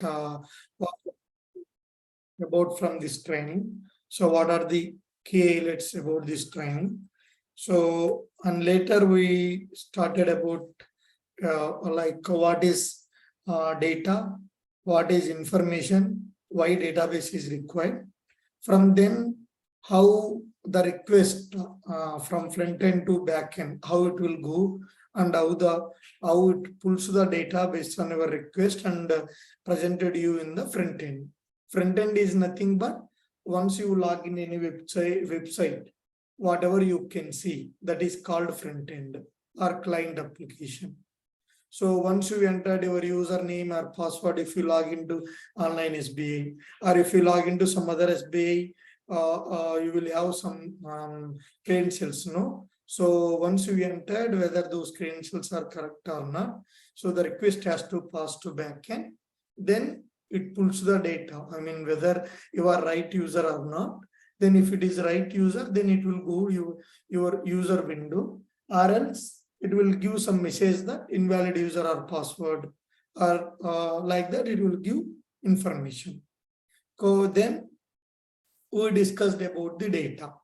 about from this training. So what are the key highlights about this training? So, and later we started about like what is data, what is information, why database is required. From then, how the request from front end to back end, how it will go, and how it pulls the data based on your request and presented you in the front end. Front end is nothing but once you log in any website, whatever you can see, that is called front end or client application. So once you entered your username or password, if you log into online SBI or if you log into some other SBI, you will have some credentials, no? So once you entered, whether those credentials are correct or not, so the request has to pass to backend. Then it pulls the data. I mean, whether you are right user or not. Then if it is right user, then it will go your user window, or else it will give some message that invalid user or password, or like that it will give information. So then we discussed about the data.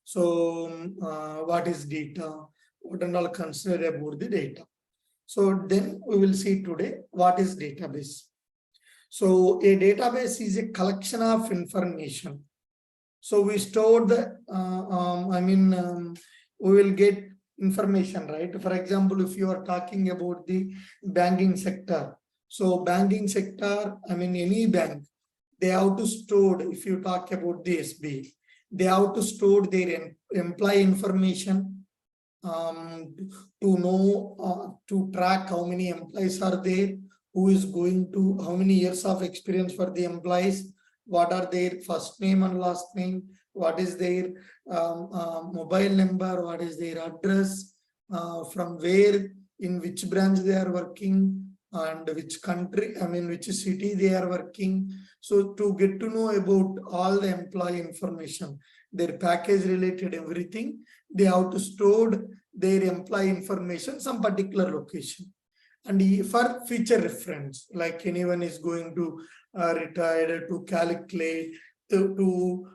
So what is data? What and all considered about the data. So then we will see today what is database. So a database is a collection of information. So we store the, we will get information, right? For example, if you are talking about the banking sector, so banking sector, I mean, any bank, they have to store, if you talk about the SB, they have to store their employee information to know, to track how many employees are there, who is going to, how many years of experience for the employees, what are their first name and last name, what is their mobile number, what is their address, from where, in which branch they are working, and which country, I mean, which city they are working. So to get to know about all the employee information, their package related everything, they have to store their employee information some particular location. And for future reference, like anyone is going to retire, to calculate, to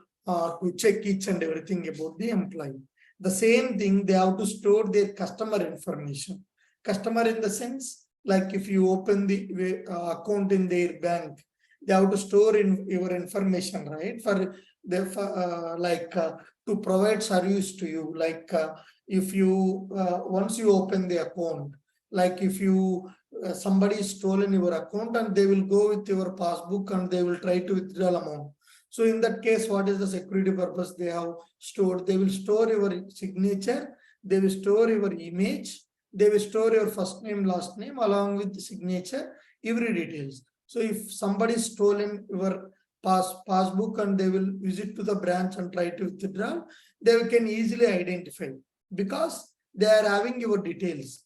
check each and everything about the employee. The same thing, they have to store their customer information. Customer in the sense, like if you open the account in their bank, they have to store in your information, right? For the to provide service to you. Like if you once you open the account, like if you somebody stolen your account and they will go with your passbook and they will try to withdraw amount. So in that case, what is the security purpose they have stored? They will store your signature, they will store your image, they will store your first name, last name along with the signature, every details. So if somebody stolen your passbook and they will visit to the branch and try to withdraw, they can easily identify because they are having your details.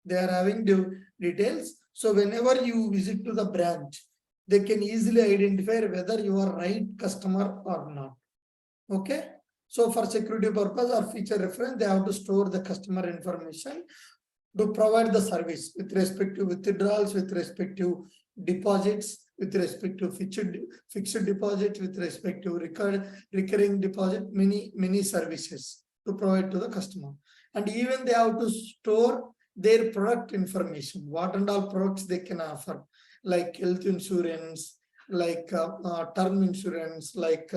They are having the details. So whenever you visit to the branch, they can easily identify whether you are right customer or not. Okay. So for security purpose or future reference, they have to store the customer information to provide the service with respect to withdrawals, with respect to deposits, with respect to fixed deposit, with respect to recurring deposit, many services to provide to the customer. And even they have to store their product information, what and all products they can offer, like health insurance, like term insurance, like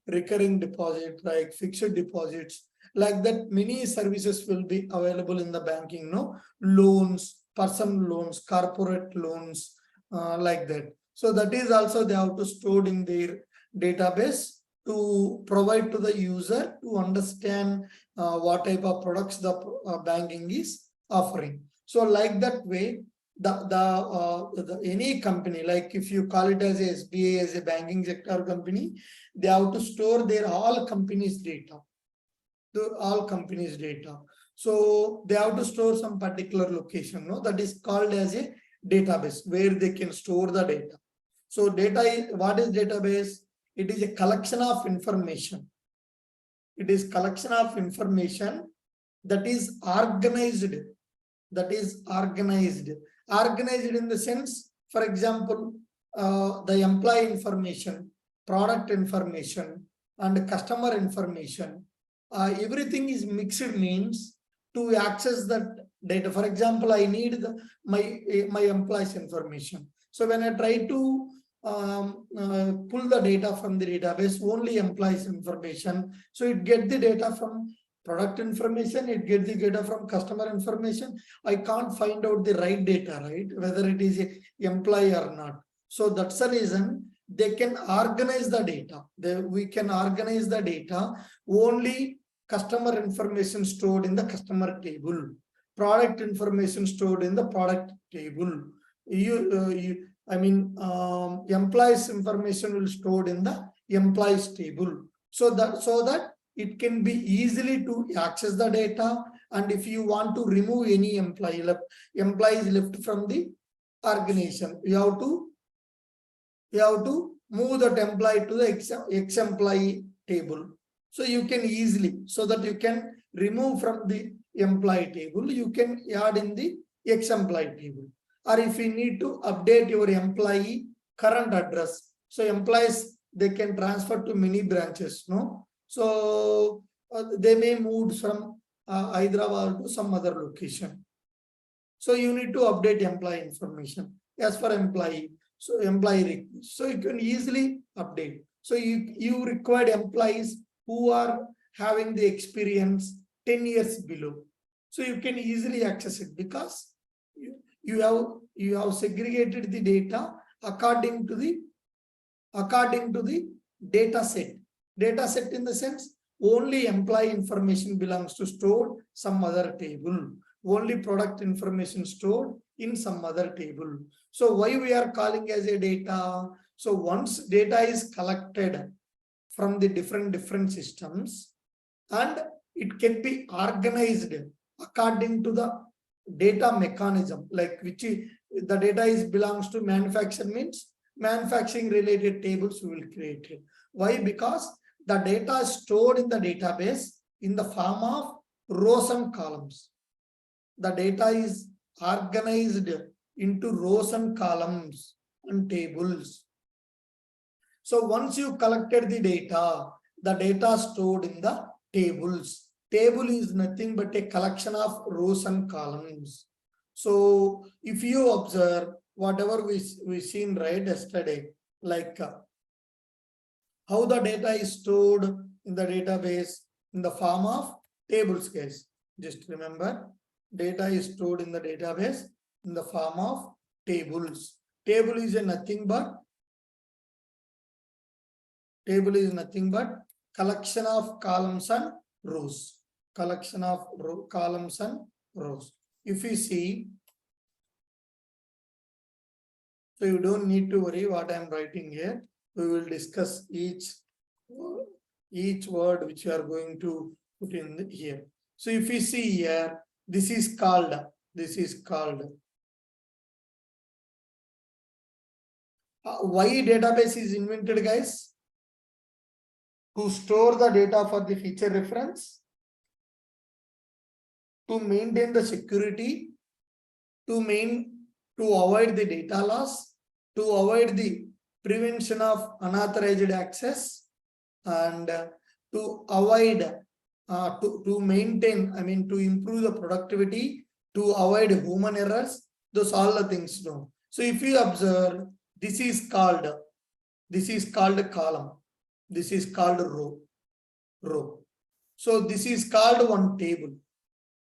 recurring deposit, like fixed deposits, like that. Many services will be available in the banking, no? Loans, personal loans, corporate loans, like that. So that is also they have to store in their database to provide to the user to understand what type of products the banking is offering. So like that way, any company, like if you call it as a SBA, as a banking sector company, they have to store their all companies data. So they have to store some particular location, no? That is called as a database where they can store the data. So what is database? It is a collection of information. It is collection of information that is organized. Organized in the sense, for example, the employee information, product information, and customer information. Everything is mixed means to access that data. For example, I need my employees information. So when I try to pull the data from the database, only employees information. So it get the data from product information, it get the data from customer information. I can't find out the right data, right? Whether it is a employee or not. So that's the reason they can organize the data. We can organize the data. Only customer information stored in the customer table, product information stored in the product table. Employees information will stored in the employees table. So that it can be easily to access the data. And if you want to remove any employees left from the organization, you have to move that employee to the ex-employee table. So you can easily, so that you can remove from the employee table, you can add in the ex-employee table. Or if you need to update your employee current address, so employees, they can transfer to many branches, no? So they may move from Hyderabad to some other location. So you need to update employee information as for employee. So employee request. So you can easily update. So you required employees who are having the experience 10 years below. So you can easily access it because you have segregated the data according to the data set. Data set in the sense only employee information belongs to stored some other table. Only product information stored in some other table. So why we are calling as a data? So once data is collected from the different systems, and it can be organized according to the data mechanism, like which the data is belongs to manufacturing, means manufacturing related tables we will create it. Why? Because the data is stored in the database in the form of rows and columns. The data is organized into rows and columns and tables. So once you collected the data stored in the tables. Table is nothing but a collection of rows and columns. So if you observe whatever we seen right yesterday, like how the data is stored in the database in the form of tables, guys. Just remember, data is stored in the database in the form of tables. Table is nothing but collection of columns and rows. Collection of columns and rows. If you see, so you don't need to worry what I am writing here. We will discuss each word which you are going to put in here. So if you see here, this is called why database is invented, guys? To store the data for the future reference, to maintain the security, to avoid the data loss, to avoid the prevention of unauthorized access, and to avoid to maintain, to improve the productivity, to avoid human errors. Those all the things. No. So if you observe, this is called column, this is called row. So this is called one table.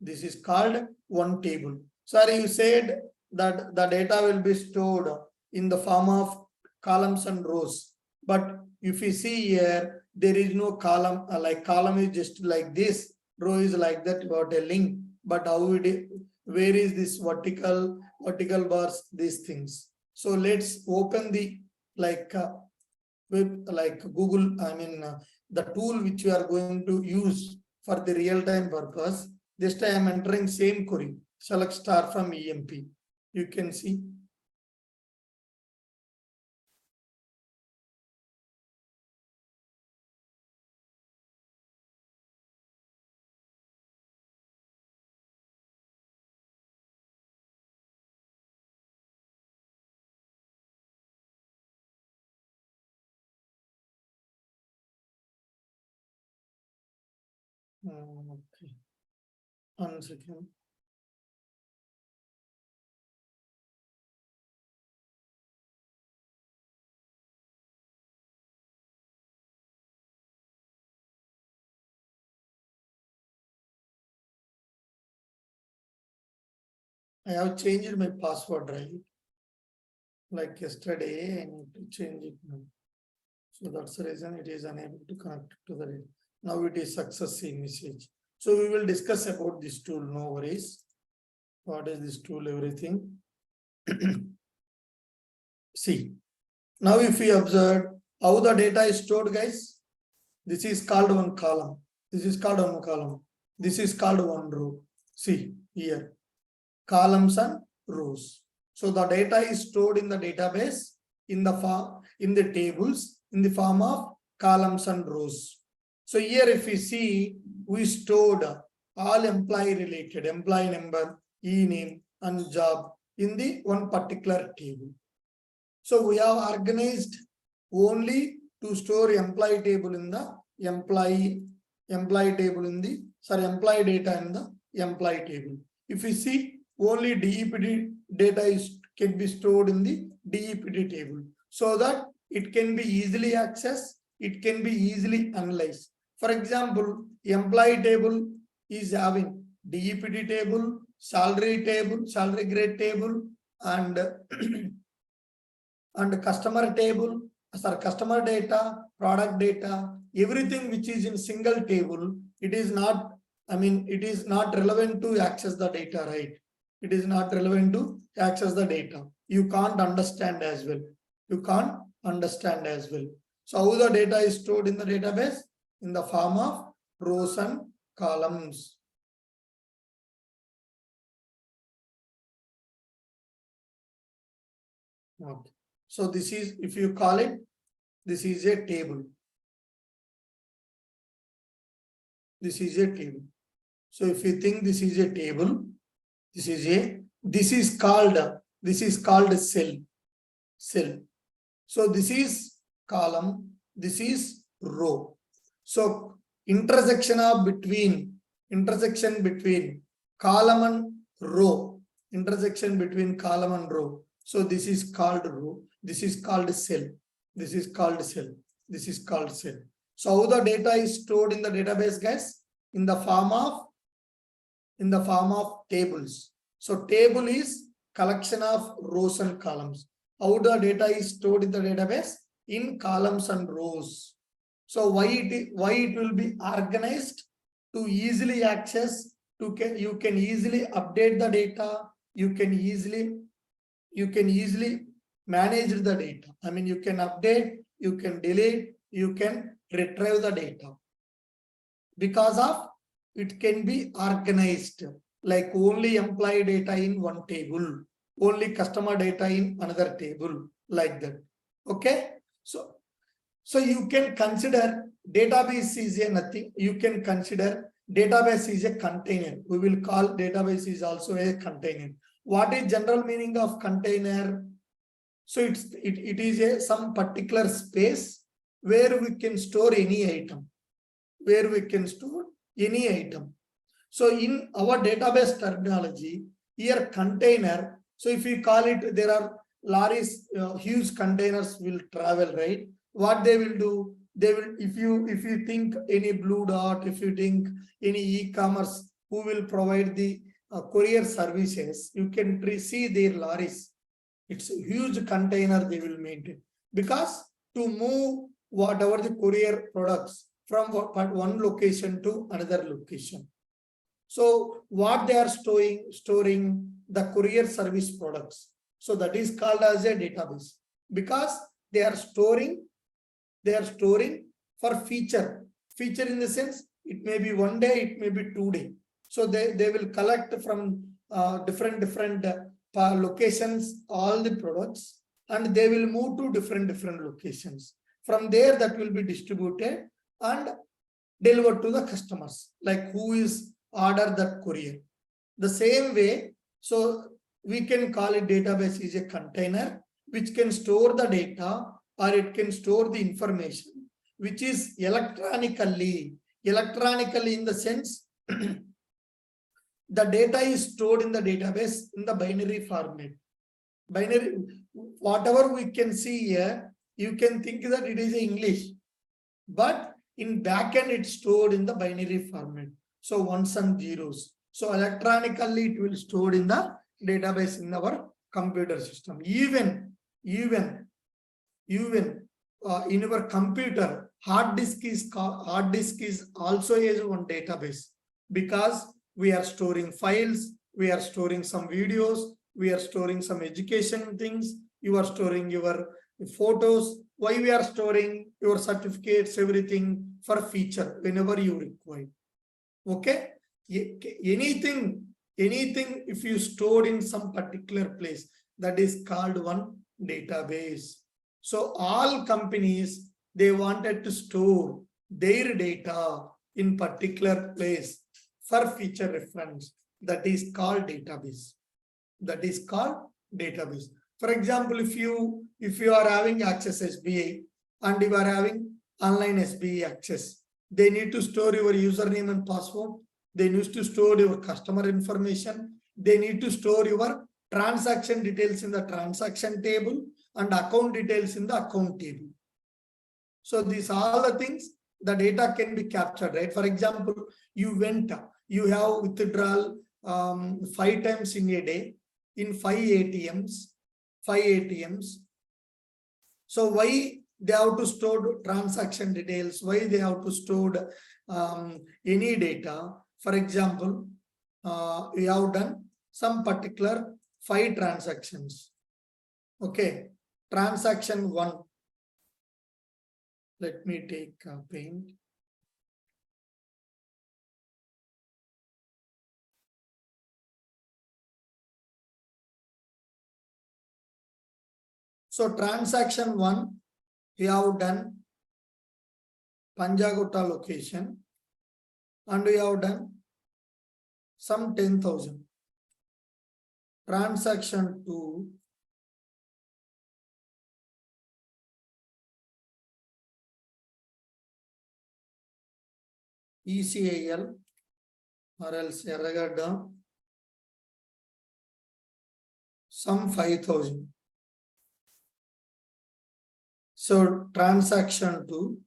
This is called one table. Sorry, you said that the data will be stored in the form of columns and rows. But if you see here, there is no column, like column is just like this, row is like that, about a link. But where is this vertical bars, these things? So let's open the Google, the tool which we are going to use for the real-time purpose. This time I am entering same query, select star from EMP. You can see Okay. 1 second. I have changed my password, right? Like yesterday, I need to change it now. So that's the reason it is unable to connect to the. Now it is success message. So we will discuss about this tool, no worries. What is this tool, everything? See, now if we observe how the data is stored, guys, this is called one column. This is called one column. This is called one row. See here, columns and rows. So the data is stored in the database in the form, in the tables, in the form of columns and rows. So here if we see, we stored all employee related, employee number, e-name and job in the one particular table. So we have organized only to store employee table in the employee table in the, employee data in the employee table. If we see, only DEPD data can be stored in the DEPD table so that it can be easily accessed, it can be easily analyzed. For example, employee table is having DEPD table, salary table, salary grade table, and customer table, customer data, product data, everything which is in single table, it is not, it is not relevant to access the data, right? It is not relevant to access the data. You can't understand as well. You can't understand as well. So how the data is stored in the database? In the form of rows and columns. Okay. So this is, if you call it, this is a table. This is a table. So if you think this is a table, this is called cell. So this is column, this is row. So intersection between column and row, So this is called row, this is called cell, this is called cell, this is called cell. So how the data is stored in the database, guys? In the form of tables. So table is collection of rows and columns. How the data is stored in the database? In columns and rows. So why it will be organized? To easily access, you can easily update the data, you can easily manage the data. You can update, you can delete, you can retrieve the data. Because of it can be organized, like only employee data in one table, only customer data in another table, like that. Okay, so you can consider database is a nothing. You can consider database is a container. We will call database is also a container. What is general meaning of container? So it is some particular space where we can store any item. So in our database terminology, here container. So if we call it, there are lorries, huge containers will travel, right? What they will do? They will, if you think any blue dot, if you think any e-commerce who will provide the courier services, you can see their lorries. It's a huge container they will maintain, because to move whatever the courier products from one location to another location. So what they are storing the courier service products. So that is called as a database, because they are storing for feature in the sense, it may be 1 day, it may be 2 days. So they will collect from different locations all the products, and they will move to different locations. From there, that will be distributed and delivered to the customers, like who is order that courier. The same way, so we can call it database is a container which can store the data, or it can store the information which is electronically Electronically, in the sense, the data is stored in the database in the binary format. Binary, whatever we can see here, you can think that it is English, but in backend it's stored in the binary format. So ones and zeros. So electronically it will stored in the database in our computer system. Even in our computer, hard disk is also is one database, because we are storing files, we are storing some videos, we are storing some education things, you are storing your photos. Why we are storing your certificates, everything for feature whenever you require. Okay, anything if you stored in some particular place, that is called one database. So all companies, they wanted to store their data in particular place for future reference. That is called database. That is called database. For example, if you are having access SBI and you are having online SBI access, they need to store your username and password. They need to store your customer information. They need to store your transaction details in the transaction table and account details in the account table. So these are all the things, the data can be captured, right? For example, you have withdrawal 5 times in a day in 5 ATMs. So why they have to store transaction details? Why they have to store any data? For example, we have done some particular 5 transactions. Okay, transaction 1. Let me take paint. So transaction 1, we have done Panjagutta location, and we have done some 10,000. Transaction 2, ECIL or else Erragada, some 5,000. So transaction 2,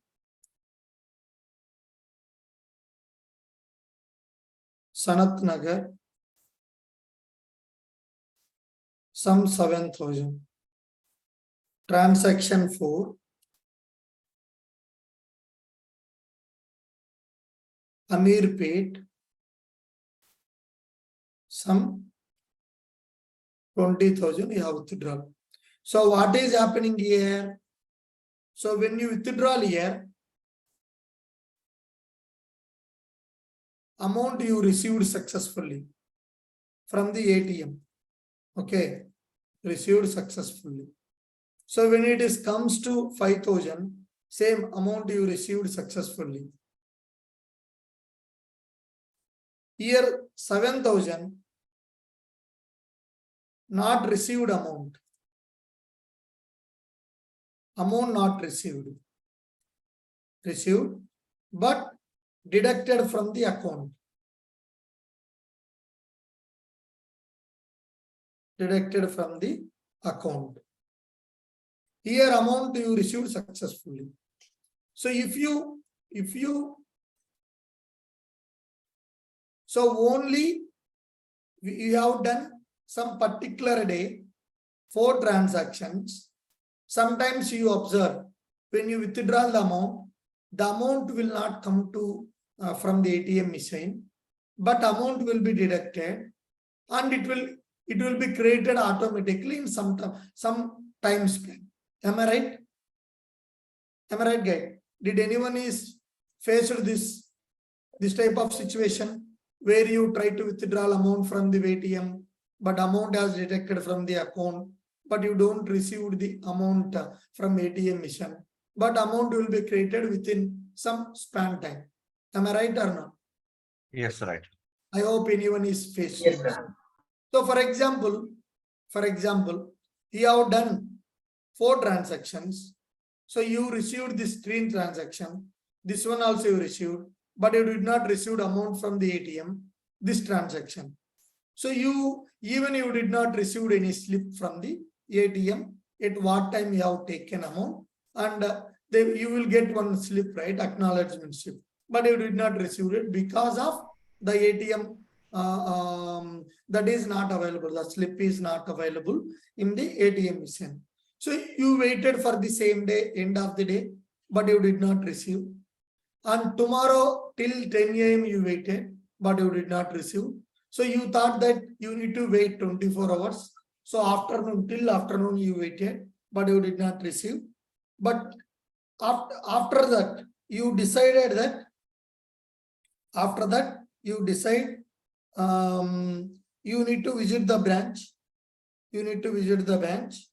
Sanat Nagar, some 7,000. Transaction 4, Amirpet, some 20,000 you have withdrawn. So what is happening here? So when you withdraw here, amount you received successfully from the ATM. Okay, received successfully. So when it is comes to 5,000, same amount you received successfully. Here 7,000 not received amount. Amount not received. Received, but deducted from the account. Deducted from the account. Here amount you received successfully. So so only you have done some particular day 4 transactions. Sometimes you observe when you withdraw the amount will not come to from the ATM machine, but amount will be deducted and it will be created automatically in some time span. Am I right? Am I right, guys? Did anyone is faced this type of situation where you try to withdraw amount from the ATM, but amount has deducted from the account, but you don't receive the amount from ATM machine, but amount will be created within some span time. Am I right or not? Yes, right. I hope anyone is faced. Yes, sir. So for example, you have done 4 transactions. So you received this 3 transaction. This one also you received. but you did not receive amount from the ATM, this transaction. So you did not receive any slip from the ATM, at what time you have taken amount, and you will get one slip, right, acknowledgement slip, but you did not receive it because of the ATM that is not available, the slip is not available in the ATM machine. So you waited for the same day, end of the day, but you did not receive. And tomorrow till 10 AM you waited, but you did not receive. So you thought that you need to wait 24 hours. So till afternoon you waited, but you did not receive. But after that, you decided that, you need to visit the branch. You need to visit the branch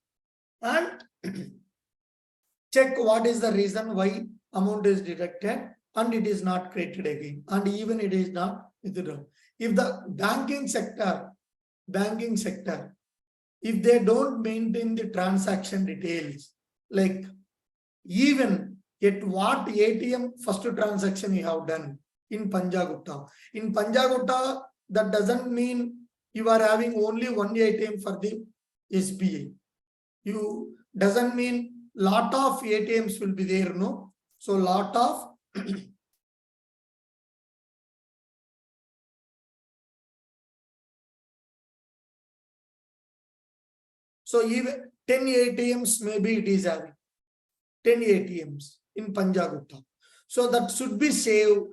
and check what is the reason why amount is deducted and it is not created again, and even it is not withdrawn. If the banking sector, if they don't maintain the transaction details, like even at what ATM first transaction you have done in Panjagutta. In Panjagutta, that doesn't mean you are having only one ATM for the SBI. You doesn't mean lot of ATMs will be there, no? So lot of so even 10 ATMs maybe it is having 10 ATMs in Panjagutta. So that should be saved.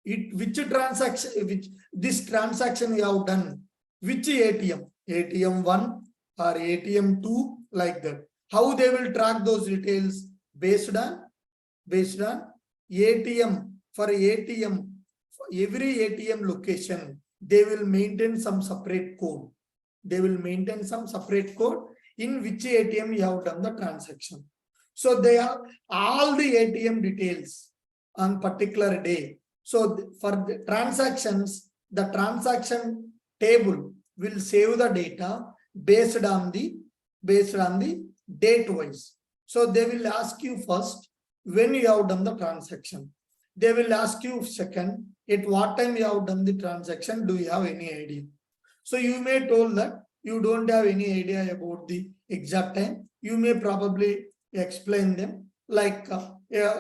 Which transaction, this transaction you have done, which ATM, ATM 1 or ATM 2, like that. How they will track those details? Based on ATM. For ATM, for every ATM location, they will maintain some separate code. They will maintain some separate code in which ATM you have done the transaction. So they have all the ATM details on particular day. So for the transactions, the transaction table will save the data based on the date wise. So they will ask you first when you have done the transaction. They will ask you second, at what time you have done the transaction. Do you have any idea? So you may told that you don't have any idea about the exact time. You may probably explain them like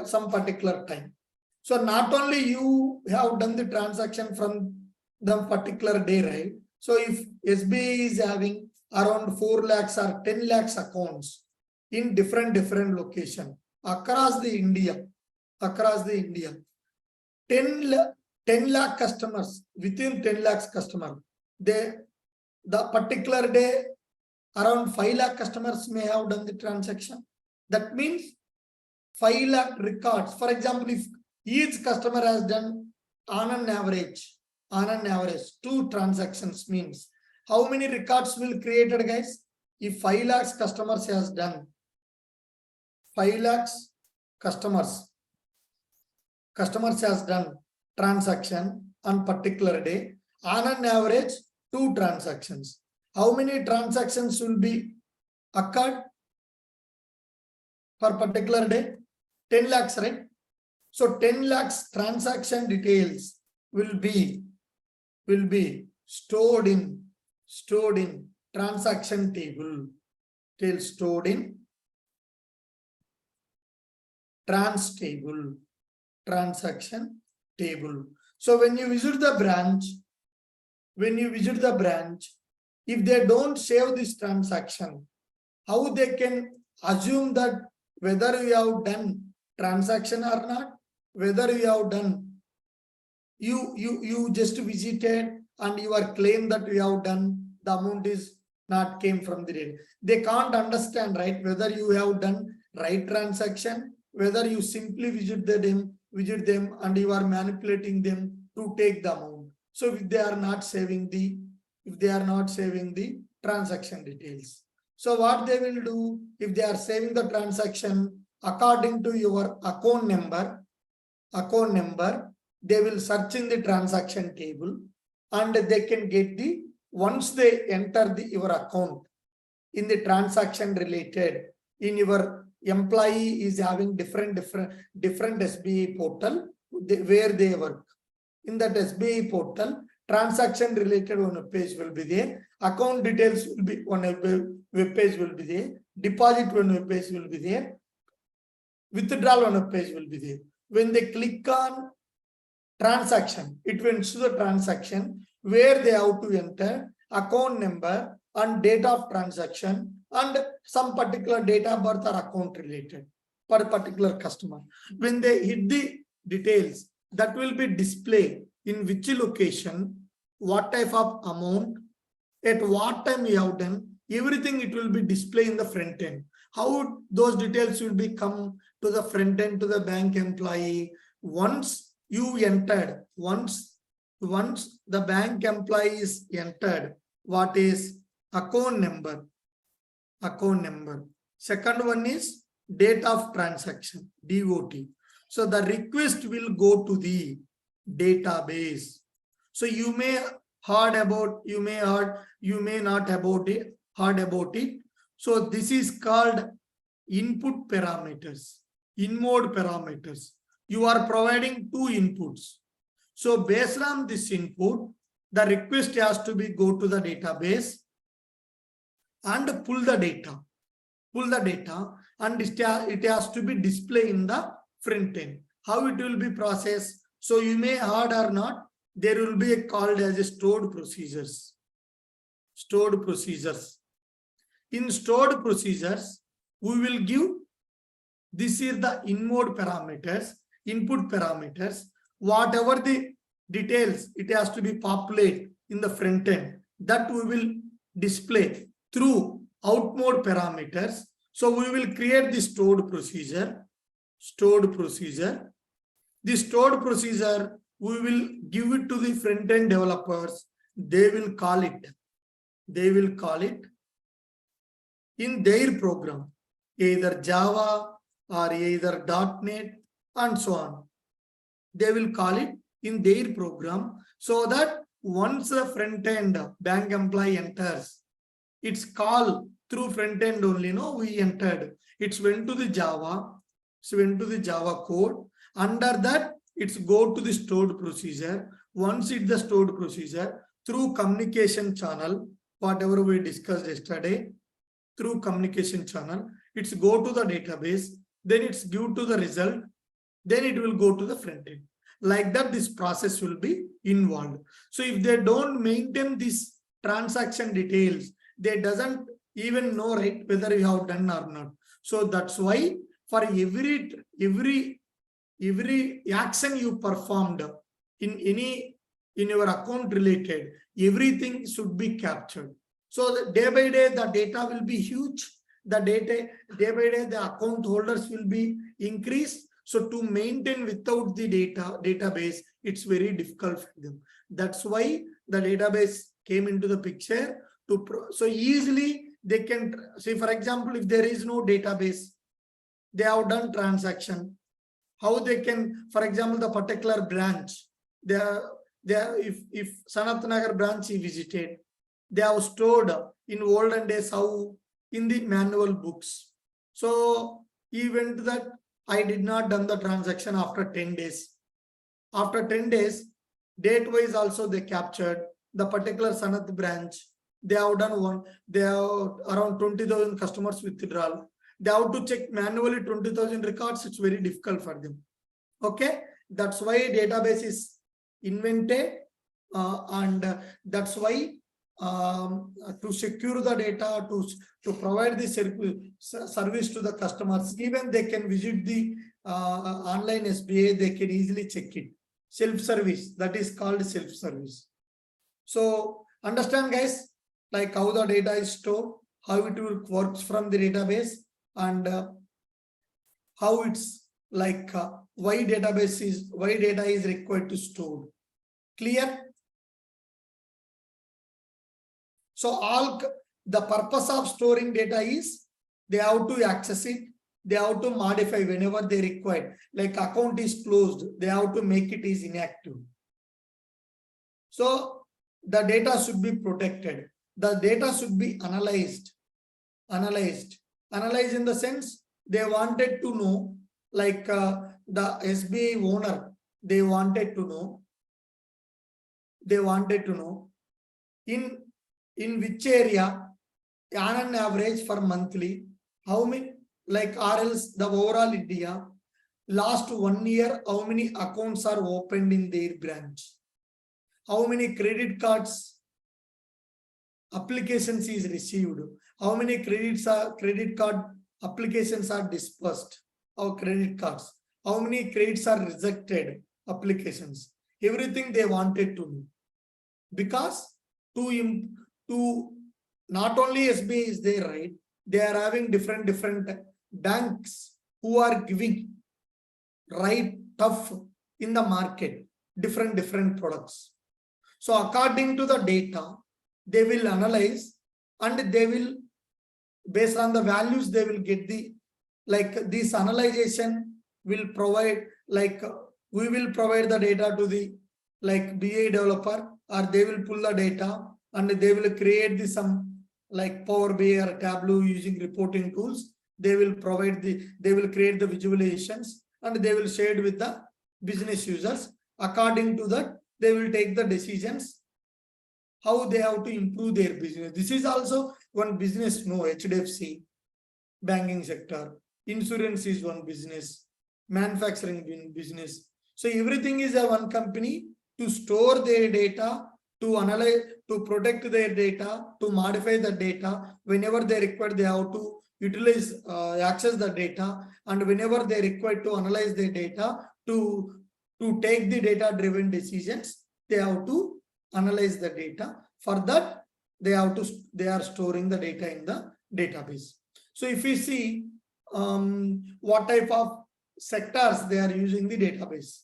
some particular time. So not only you have done the transaction from the particular day, right? So if SBI is having around 4 lakhs or 10 lakhs accounts in different location across the India, 10 lakh customers, within 10 lakhs customer, the particular day around 5 lakh customers may have done the transaction. That means 5 lakh records. For example, if each customer has done on an average 2 transactions, means how many records will created, guys? If 5 lakhs customers has done, 5 lakhs customers has done transaction on particular day, on an average 2 transactions. How many transactions will be occurred per particular day? 10 lakhs, right? So 10 lakhs transaction details will be stored in transaction table. Stored in transaction table. So when you visit the branch, if they don't save this transaction, how they can assume that whether you have done transaction or not, whether you have done, you just visited and you are claim that you have done, the amount is not came from the date. They can't understand, right, whether you have done right transaction, whether you simply visit them and you are manipulating them to take the amount. So if they are not saving the transaction details, so what they will do, if they are saving the transaction according to your account number, they will search in the transaction table and they can get the, once they enter your account in the transaction related, in your employee is having different SBI portal, where they work. In that SBI portal, transaction related one page will be there. Account details will be one web page will be there. Deposit one web page will be there. Withdrawal one page will be there. When they click on transaction, it went to the transaction where they have to enter account number and date of transaction and some particular date of birth or account related for a particular customer. When they hit the details, that will be displayed in which location, what type of amount, at what time you have done, everything it will be displayed in the front end. How those details will be come to the front end to the bank employee once you entered, once the bank employee is entered, what is account number. Second one is date of transaction, DOT. So the request will go to the database. So you may heard about, you may not heard about it. So this is called input parameters, in-mode parameters. You are providing two inputs. So based on this input, the request has to be go to the database and pull the data, and it has to be displayed in the front end. How it will be processed? So you may heard or not, there will be called as a stored procedures. In stored procedures, we will give, this is the in-mode parameters, input parameters, whatever the details it has to be populated in the front end, that we will display through out mode parameters. So we will create the stored procedure. The stored procedure, we will give it to the front end developers. They will call it in their program, either Java or either .NET and so on. They will call it in their program, so that once the front end bank employee enters, it's call through front end only. No, we entered. It's went to the Java. So went to the Java code. Under that, it's go to the stored procedure. Once it's the stored procedure, through communication channel, whatever we discussed yesterday, through communication channel, it's go to the database, then it's give to the result, then it will go to the front end. Like that, this process will be involved. So if they don't maintain this transaction details, they doesn't even know, right, whether you have done or not. So that's why for every action you performed in your account related, everything should be captured. So that day by day, the data will be huge. The data, day by day, the account holders will be increased. So to maintain without the database, it's very difficult for them. That's why the database came into the picture. So easily they can say, for example, if there is no database, they have done transaction. How they can, for example, the particular branch, if Sanath Nagar branch he visited, they have stored in olden days how in the manual books. So he went that I did not done the transaction after 10 days. After 10 days, date wise also they captured the particular Sanath branch. They have done one, they have around 20,000 customers withdrawal. They have to check manually 20,000 records. It's very difficult for them. Okay, that's why database is invented, and that's why to secure the data, to provide the service to the customers, even they can visit the online SBA, they can easily check it. Self-service, that is called self-service. So understand, guys, like how the data is stored, how it will works from the database, and how it's like why data is required to store. Clear? So all the purpose of storing data is they have to access it, they have to modify whenever they require. Like account is closed, they have to make it is inactive. So the data should be protected. The data should be analyzed in the sense they wanted to know, like the SBI owner, they wanted to know in which area, on an average for monthly, how many, like, or else the overall India, last 1 year, how many accounts are opened in their branch? How many credit cards applications is received? How many credit card applications are dispersed or credit cards? How many credits are rejected applications? Everything they wanted to know. Because to not only SBI is there, right? They are having different banks who are giving right tough in the market, different products. So according to the data, they will analyze and they will, based on the values, they will get the, like, this analyzation will provide, like, we will provide the data to the, like, BA developer, or they will pull the data and they will create the some, like, Power BI or Tableau using reporting tools. They will provide they will create the visualizations and they will share it with the business users. According to that, they will take the decisions how they have to improve their business. This is also one business, no, HDFC, banking sector, insurance is one business, manufacturing business. So everything is a one company to store their data, to analyze, to protect their data, to modify the data. Whenever they require, they have to utilize, access the data, and whenever they require to analyze the data, to take the data-driven decisions, they have to analyze the data. For that, they are storing the data in the database. So if we see what type of sectors they are using the database,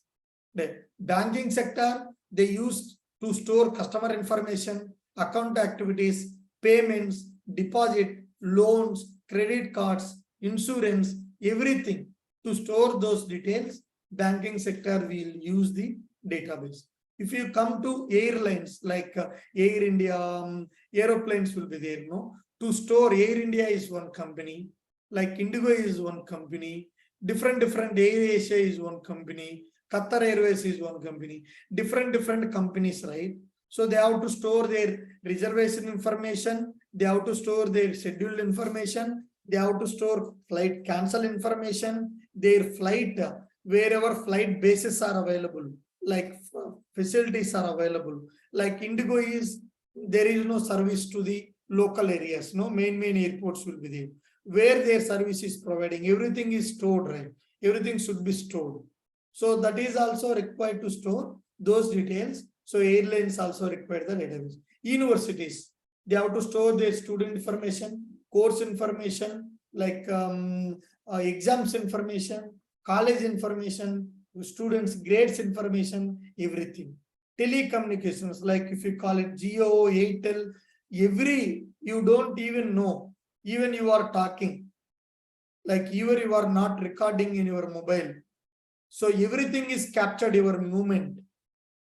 the banking sector, they use to store customer information, account activities, payments, deposit, loans, credit cards, insurance, everything. To store those details, banking sector will use the database. If you come to airlines, like Air India, aeroplanes will be there, no? To store, Air India is one company, like Indigo is one company, different Air Asia is one company, Qatar Airways is one company, different companies, right? So they have to store their reservation information, they have to store their scheduled information, they have to store flight cancel information, their flight, wherever flight bases are available, like facilities are available. Like Indigo is, there is no service to the local areas, no main airports will be there. Where their service is providing, everything is stored, right? Everything should be stored. So that is also required to store those details. So airlines also require the database. Universities, they have to store their student information, course information, like exams information, college information, students' grades information, everything. Telecommunications, like if you call it Jio, Airtel, you don't even know, even you are talking, like even you are not recording in your mobile. So everything is captured, your movement.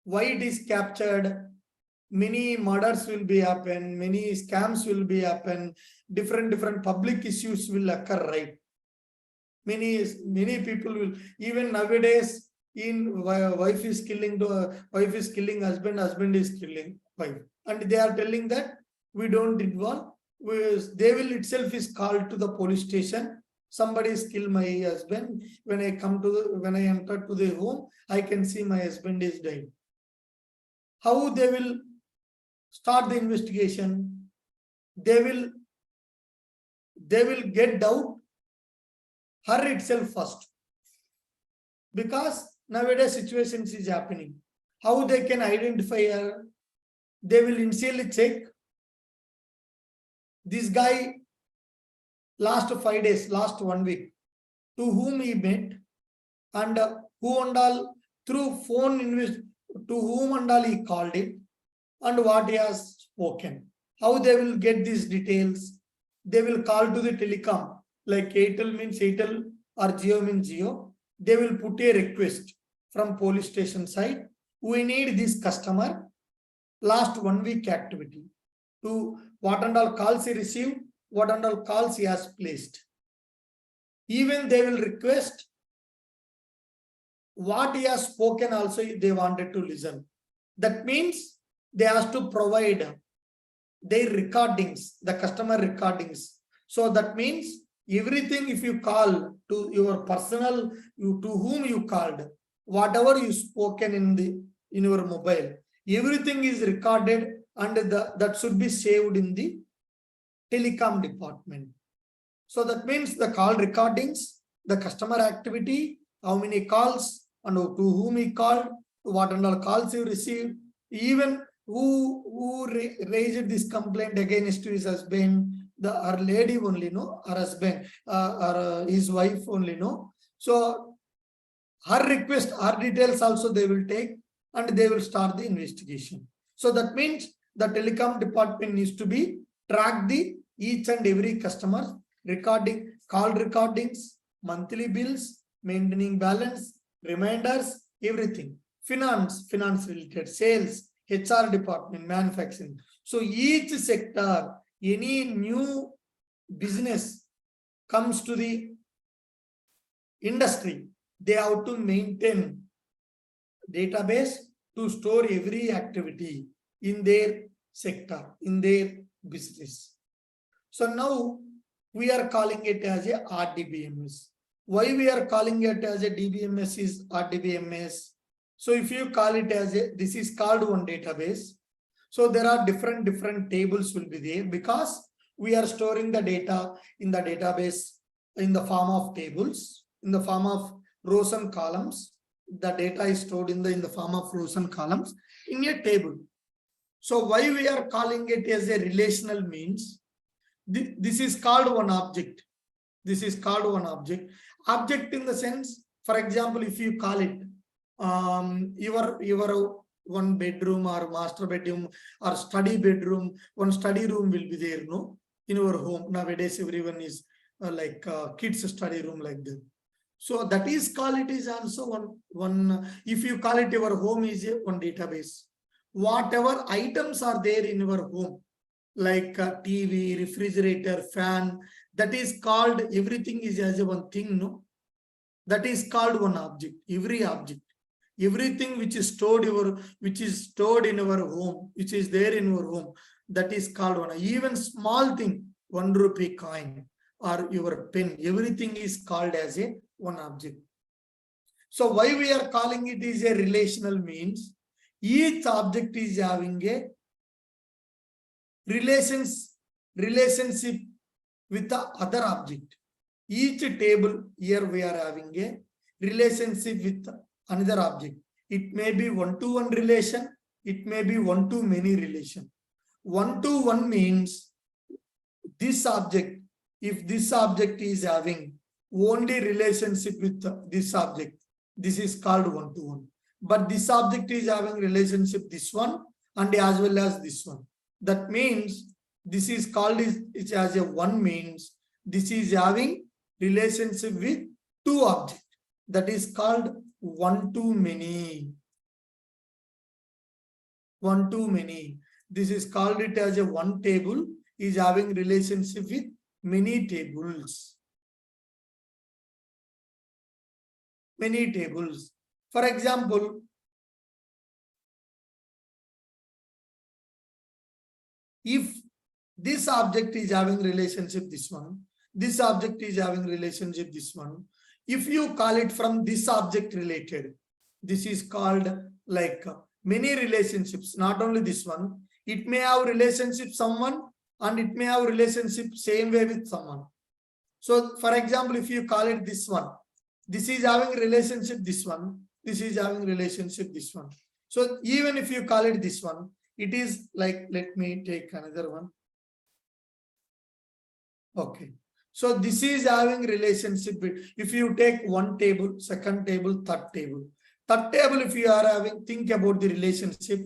Why it is captured? Many murders will be happen, many scams will be happen, different public issues will occur, right? Many people will, even nowadays, in wife is killing husband, husband is killing wife, and they are telling that we don't involve. They will itself is called to the police station. Somebody is killed my husband. When I enter to the home, I can see my husband is died. How they will start the investigation? They will get doubt her itself first, because nowadays situations is happening. How they can identify her? They will initially check this guy last 5 days, last 1 week, to whom he met, and who and all through phone to whom and all he called it, and what he has spoken. How they will get these details? They will call to the telecom, like Airtel means Airtel or Jio means Jio. They will put a request from police station side. We need this customer last 1 week activity, to what and all calls he received, what and all calls he has placed. Even they will request what he has spoken also they wanted to listen. That means they have to provide their recordings, the customer recordings. So that means everything, if you call to your personal, to whom you called, whatever you spoken in your mobile, everything is recorded and that should be saved in the telecom department. So that means the call recordings, the customer activity, how many calls and to whom he called, what and all calls you received, even who raised this complaint against his husband, her lady only know, her husband, or his wife only know. So her request, her details also they will take and they will start the investigation. So that means the telecom department needs to be track the each and every customer recording, call recordings, monthly bills, maintaining balance, reminders, everything. Finance related, sales, HR department, manufacturing. So each sector, any new business comes to the industry, they have to maintain database to store every activity in their sector, in their business. So now we are calling it as a RDBMS. Why we are calling it as a DBMS is RDBMS. So if you call it as a, this is called one database. So there are different tables will be there because we are storing the data in the database in the form of tables, in the form of rows and columns. The data is stored in the form of rows and columns in a table. So why we are calling it as a relational means, this is called one object. This is called one object. Object in the sense, for example, if you call it your one bedroom or master bedroom or study bedroom, one study room will be there, no, in your home. Nowadays, everyone is like kids study room like that. So that is called, it is also one. If you call it your home is a one database. Whatever items are there in your home, like TV, refrigerator, fan, that is called, everything is as a one thing, no? That is called one object. Every object, everything which is stored in our home, which is there in your home, that is called one. Even small thing, 1 rupee coin or your pen, everything is called as a one object. So why we are calling it is a relational means, each object is having a relationship with the other object. Each table here we are having a relationship with another object. It may be one-to-one relation, it may be one-to-many relation. One-to-one means this object, if this object is having only relationship with this object, this is called one-to-one. But this object is having relationship this one and as well as this one. That means this is called it as a one means this is having relationship with two objects. That is called one-to-many. One-to-many. This is called it as a one table is having relationship with many tables. Many tables. For example, if this object is having relationship this one, this object is having relationship this one, if you call it from this object related, this is called like many relationships, not only this one, it may have relationship someone and it may have relationship same way with someone. So for example, if you call it this one, this is having relationship this one, this is having relationship this one. So even if you call it this one, it is like, let me take another one. Okay. So this is having relationship with, if you take one table, second table, third table. Third table, if you are having, think about the relationship.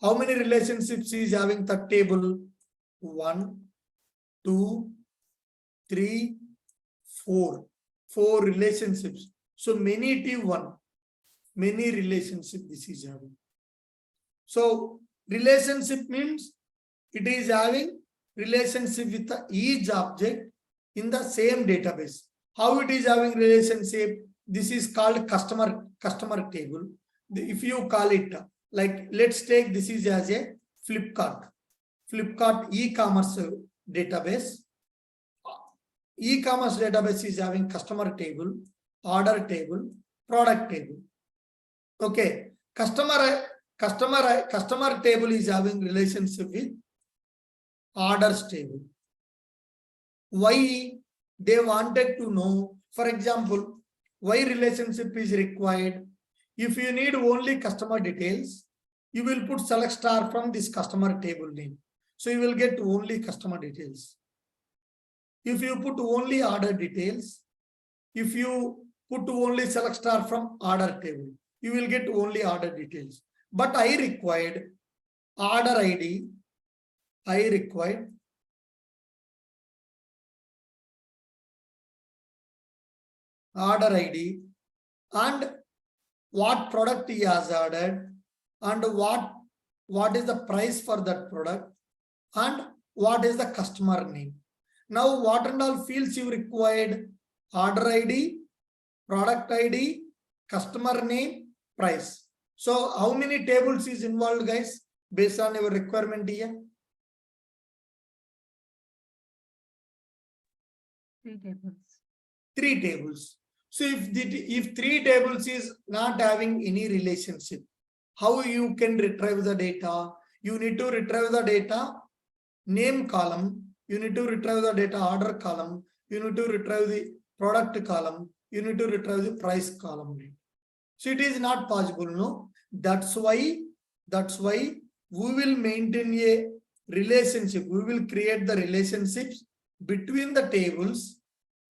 How many relationships is having third table? 1, 2, 3, 4. 4 relationships. So many T1, many relationship this is having. So relationship means it is having relationship with each object in the same database. How it is having relationship? This is called customer table. If you call it like, let's take this is as a Flipkart e-commerce database. E-commerce database is having customer table, order table, product table. Okay, customer table is having relationship with orders table. Why they wanted to know, for example, why relationship is required? If you need only customer details, you will put select star from this customer table name. So you will get only customer details. If you put only order details, if you put only select star from order table, you will get only order details. But I required order ID, I required order ID and what product he has ordered and what is the price for that product and what is the customer name. Now what and all fields you required? Order ID, product ID, customer name, price. So how many tables is involved, guys, based on your requirement here? 3 tables. 3 tables. So if 3 tables is not having any relationship, how you can retrieve the data? You need to retrieve the data name column, you need to retrieve the data order column, you need to retrieve the product column, you need to retrieve the price column. So it is not possible, no? That's why we will maintain a relationship. We will create the relationships between the tables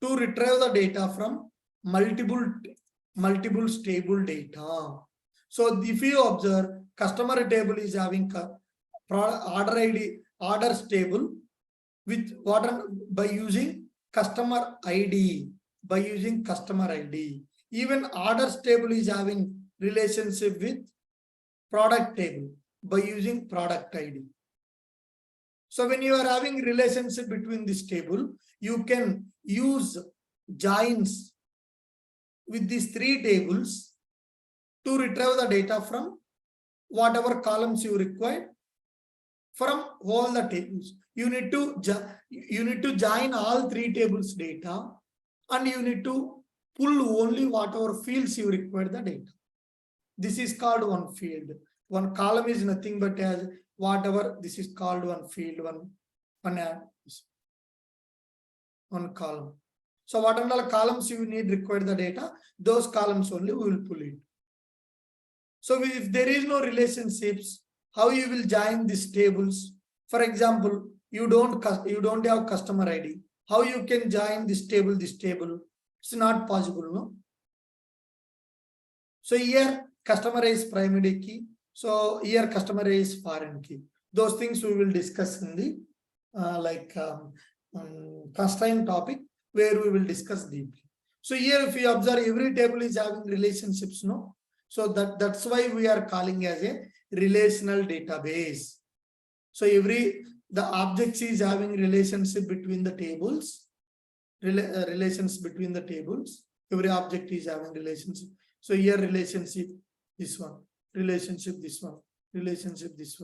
to retrieve the data from multiple stable data. So if you observe, customer table is having order ID, orders table with by using customer ID, Even orders table is having relationship with product table by using product ID. So when you are having relationship between this table, you can use joins with these 3 tables to retrieve the data from whatever columns you require from all the tables. You need to join all 3 tables data and you need to pull only whatever fields you require the data. This is called one field. One column is nothing but as whatever, this is called one field, one column. So what are the columns you need require the data, those columns only we will pull it. So if there is no relationships, how you will join these tables? For example, you don't have customer ID. How you can join this table? It's not possible, no? So here customer is primary key. So here customer is foreign key. Those things we will discuss in the constraint topic where we will discuss deeply. So here if you observe, every table is having relationships, no? So that's why we are calling as a relational database. So the objects is having relationship between the tables, relations between the tables. Every object is having relationship. So here relationship this one, relationship this one, relationship this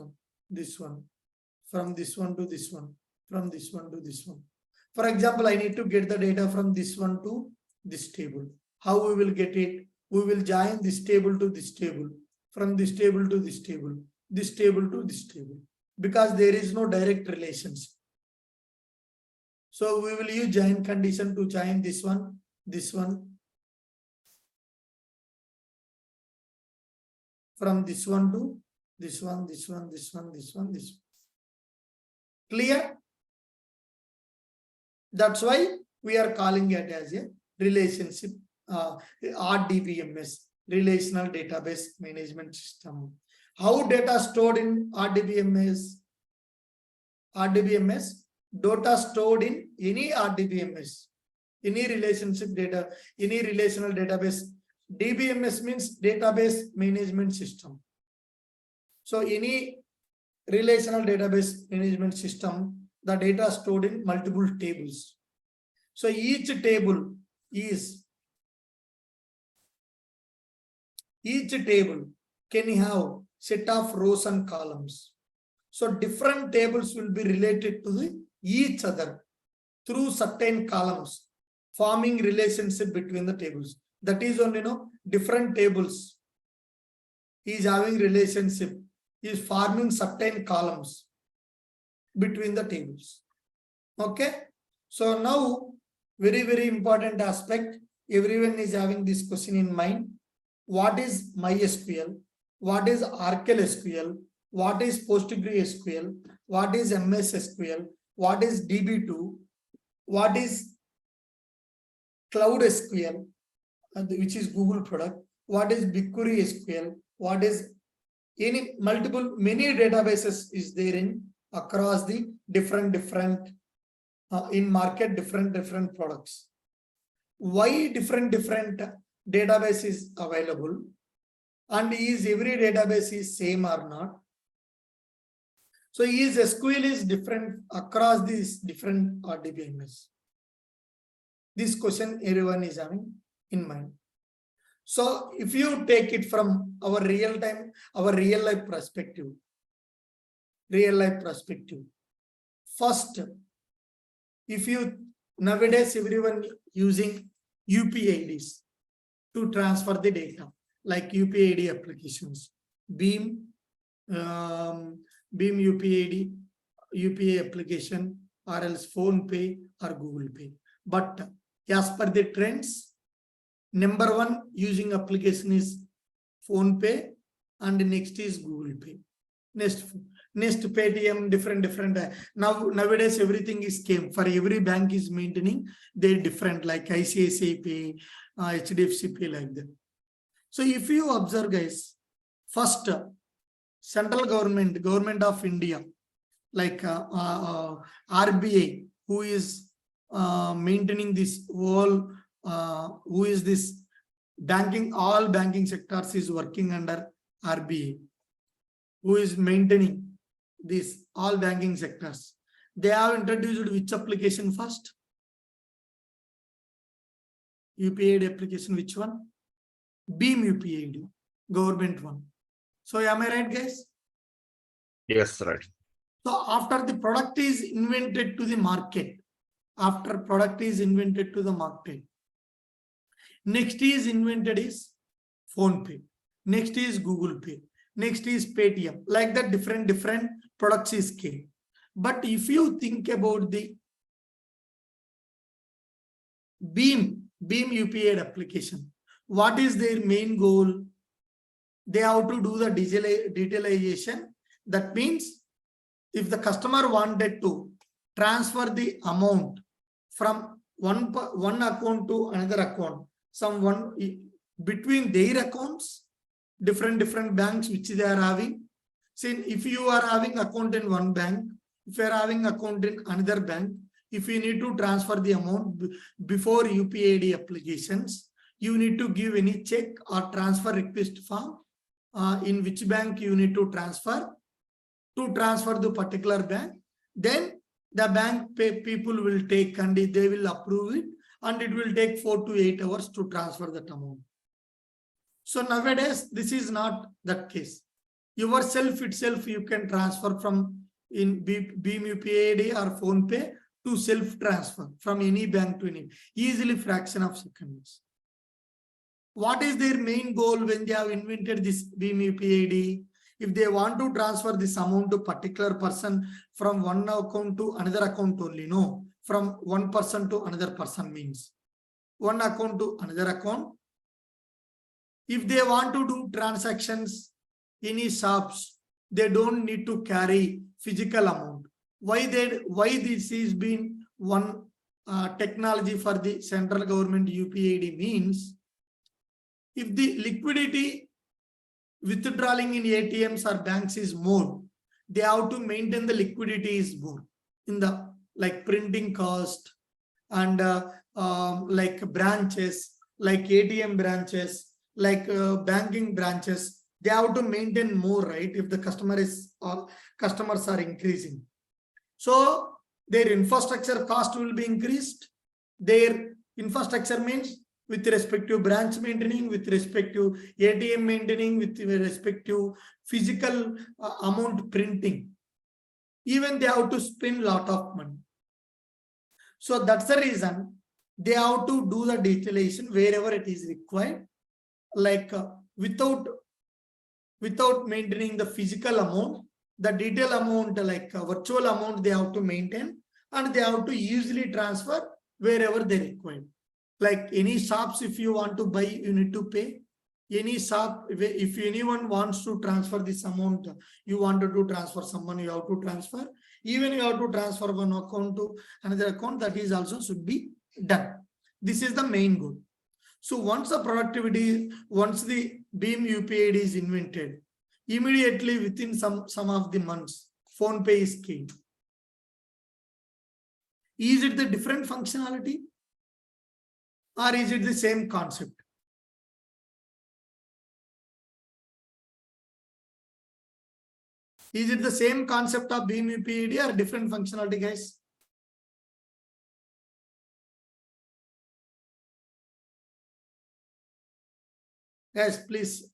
one, from this one to this one, from this one to this one. For example, I need to get the data from this one to this table. How we will get it? We will join this table to this table, from this table to this table to this table, because there is no direct relationship. So we will use join condition to join this one, from this one to this one. Clear? That's why we are calling it as a relationship, RDBMS, Relational Database Management System. How data stored in RDBMS? Data stored in any RDBMS, any relationship data, any relational database. DBMS means Database Management System. So any relational database management system, the data stored in multiple tables. So each table is each table can have set of rows and columns. So different tables will be related to each other through certain columns, forming relationship between the tables. That is on, different tables. He is having relationship. He is forming certain columns between the tables. Okay. So now, very, very important aspect. Everyone is having this question in mind. What is MySQL? What is Oracle SQL? What is PostgreSQL? What is MS SQL? What is DB2? What is Cloud SQL, which is Google product? What is BigQuery SQL? What is many databases is there in across the different in market, different products. Why different database is available, and is every database is same or not? So is SQL is different across these different DBMS? This question everyone is having in mind. So if you take it from our real life perspective, first, if you nowadays everyone using UPIDs to transfer the data, like UPID applications, Beam UPID, UPI application, or else Phone Pay or Google Pay. But as per the trends, number one using application is Phone Pay, and next is Google Pay. Next Paytm, different. Nowadays everything is came for every bank is maintaining they different, like ICICI Pay, HDFC Pay, like that. So if you observe, guys, first central government of India, like RBI, who is maintaining this whole, who is this banking, all banking sectors is working under RBI, who is maintaining this all banking sectors. They have introduced which application first? UPID application, which one? Beam UPID, government one. So am I right, guys? Yes, right. So after the product is invented to the market, next is invented is Phone Pay, next is Google Pay, next is Paytm, like that different products is came. But if you think about the Beam UPI application, what is their main goal? They have to do the digitalization. That means if the customer wanted to transfer the amount from one account to another account, between their accounts, different banks which they are having. Say if you are having account in one bank, if you are having account in another bank, if you need to transfer the amount before UPID applications, you need to give any check or transfer request form in which bank you need to transfer the particular bank. Then the bank people will take and they will approve it, and it will take 4 to 8 hours to transfer that amount. So nowadays this is not that case. Yourself itself you can transfer from in Beam UPID or Phone Pay to self transfer from any bank to any, easily fraction of seconds. What is their main goal when they have invented this Beam UPID? If they want to transfer this amount to particular person from one account to another account only, no, from one person to another person means one account to another account. If they want to do transactions, any shops, they don't need to carry physical amount. Why this is been one technology for the central government UPID means, if the liquidity withdrawing in ATMs or banks is more, they have to maintain the liquidity is more in the like printing cost and like branches, like ATM branches, like banking branches, they have to maintain more, right? If the customers are increasing, so their infrastructure cost will be increased. Their infrastructure means with respect to branch maintaining, with respect to ATM maintaining, with respect to physical amount printing. Even they have to spend a lot of money. So that's the reason they have to do the digitalization wherever it is required, like without maintaining the physical amount, the detail amount, like virtual amount, they have to maintain, and they have to easily transfer wherever they require. Like any shops, if you want to buy, you need to pay. Any shop, if anyone wants to transfer this amount, you wanted to transfer someone, you have to transfer. Even you have to transfer one account to another account, that is also should be done. This is the main goal. So once the productivity, once the BIM UPID is invented, immediately within some of the months, PhonePe is came. Is it the different functionality, or is it the same concept? Is it the same concept of BIM UPID or different functionality, guys? Yes, please.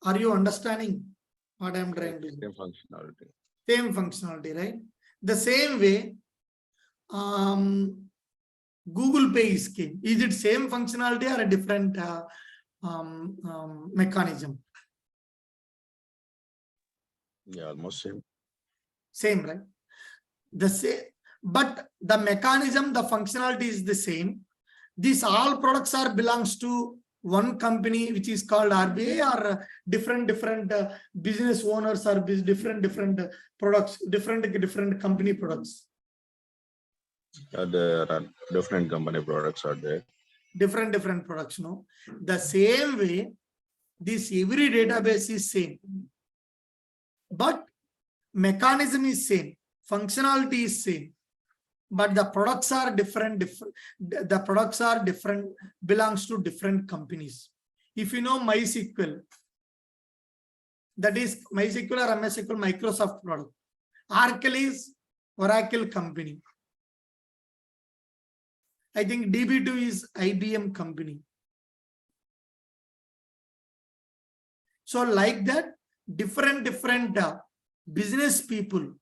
Are you understanding what I am trying to do? Same functionality. Same functionality, right? The same way, Google Pay is came. Is it same functionality or a different mechanism? Yeah, almost same. Same, right? The same, but the mechanism, the functionality is the same. These all products are belongs to one company, which is called RBI, or different business owners, or different products, different company products. There are different company products are there. Different products, no? The same way, this every database is same, but mechanism is same, functionality is same, but the products are different. The products are different, belongs to different companies. If you know MySQL, that is MySQL or MS SQL, Microsoft product. Oracle is Oracle company. I think DB2 is IBM company. So like that, different business people,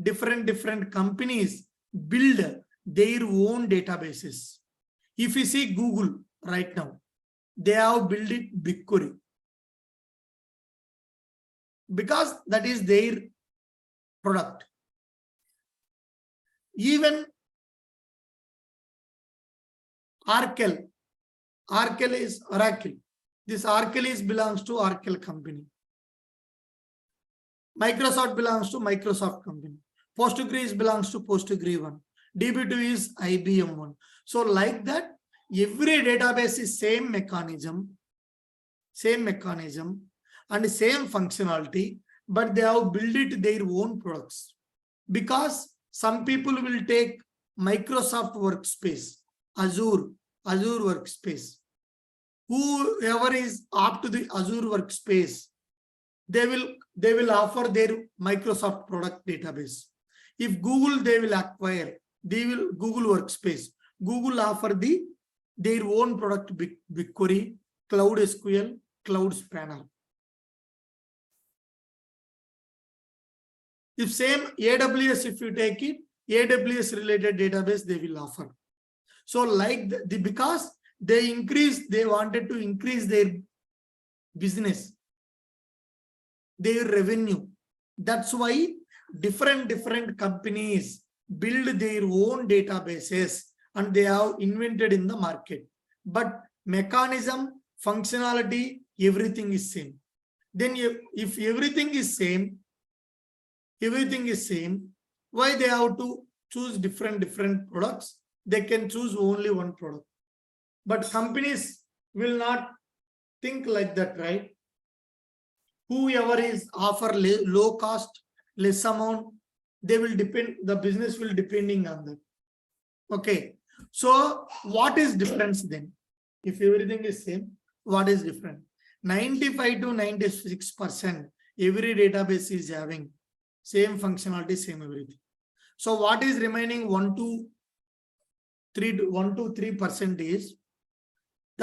different companies build their own databases. If you see Google right now, they have built it BigQuery, because that is their product. Even Oracle is Oracle. This Oracle belongs to Oracle company. Microsoft belongs to Microsoft company. Postgres belongs to Postgres one. DB2 is IBM one. So like that, every database is same mechanism and same functionality, but they have built it their own products. Because some people will take Microsoft workspace, Azure workspace. Whoever is up to the Azure workspace, they will offer their Microsoft product database. If Google, they will acquire, Google workspace. Google offer their own product, BigQuery, Cloud SQL, Cloud Spanner. If same AWS, if you take it, AWS related database they will offer. So like because they wanted to increase their business, their revenue. That's why different companies build their own databases and they have invented in the market. But mechanism, functionality, everything is same. Then if everything is same, why they have to choose different products? They can choose only one product. But companies will not think like that, right? Whoever is offer low cost, less amount, they will depend, the business will depending on that. Okay. So what is difference then? If everything is same, what is different? 95 to 96% every database is having same functionality, same everything. So what is remaining 1 to 3% is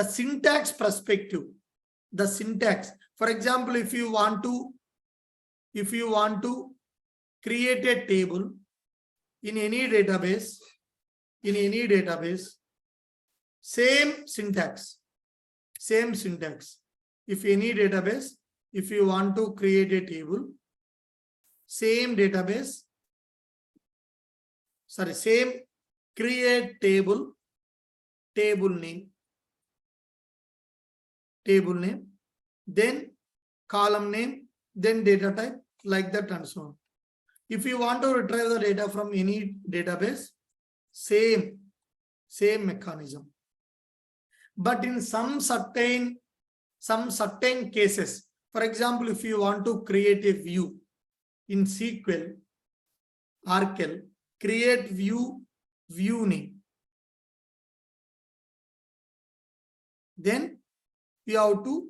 the syntax perspective, the syntax. For example, if you want to create a table in any database, same syntax. If any database, if you want to create a table, same create table name, then column name, then data type, like that and so on. If you want to retrieve the data from any database, same mechanism. But in some certain cases, for example, if you want to create a view in SQL, Oracle, create view name, then you have to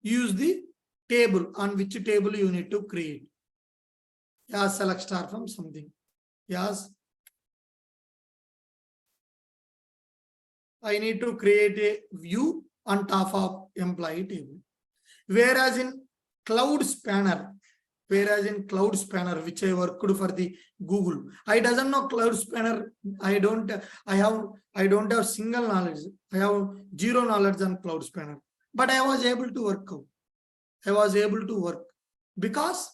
use the table, on which table you need to create. Yes, select star from something. Yes, I need to create a view on top of employee table. Whereas in Cloud Spanner, which I worked for the Google, I doesn't know Cloud Spanner. I don't have single knowledge. I have zero knowledge on Cloud Spanner, but I was able to work out. Because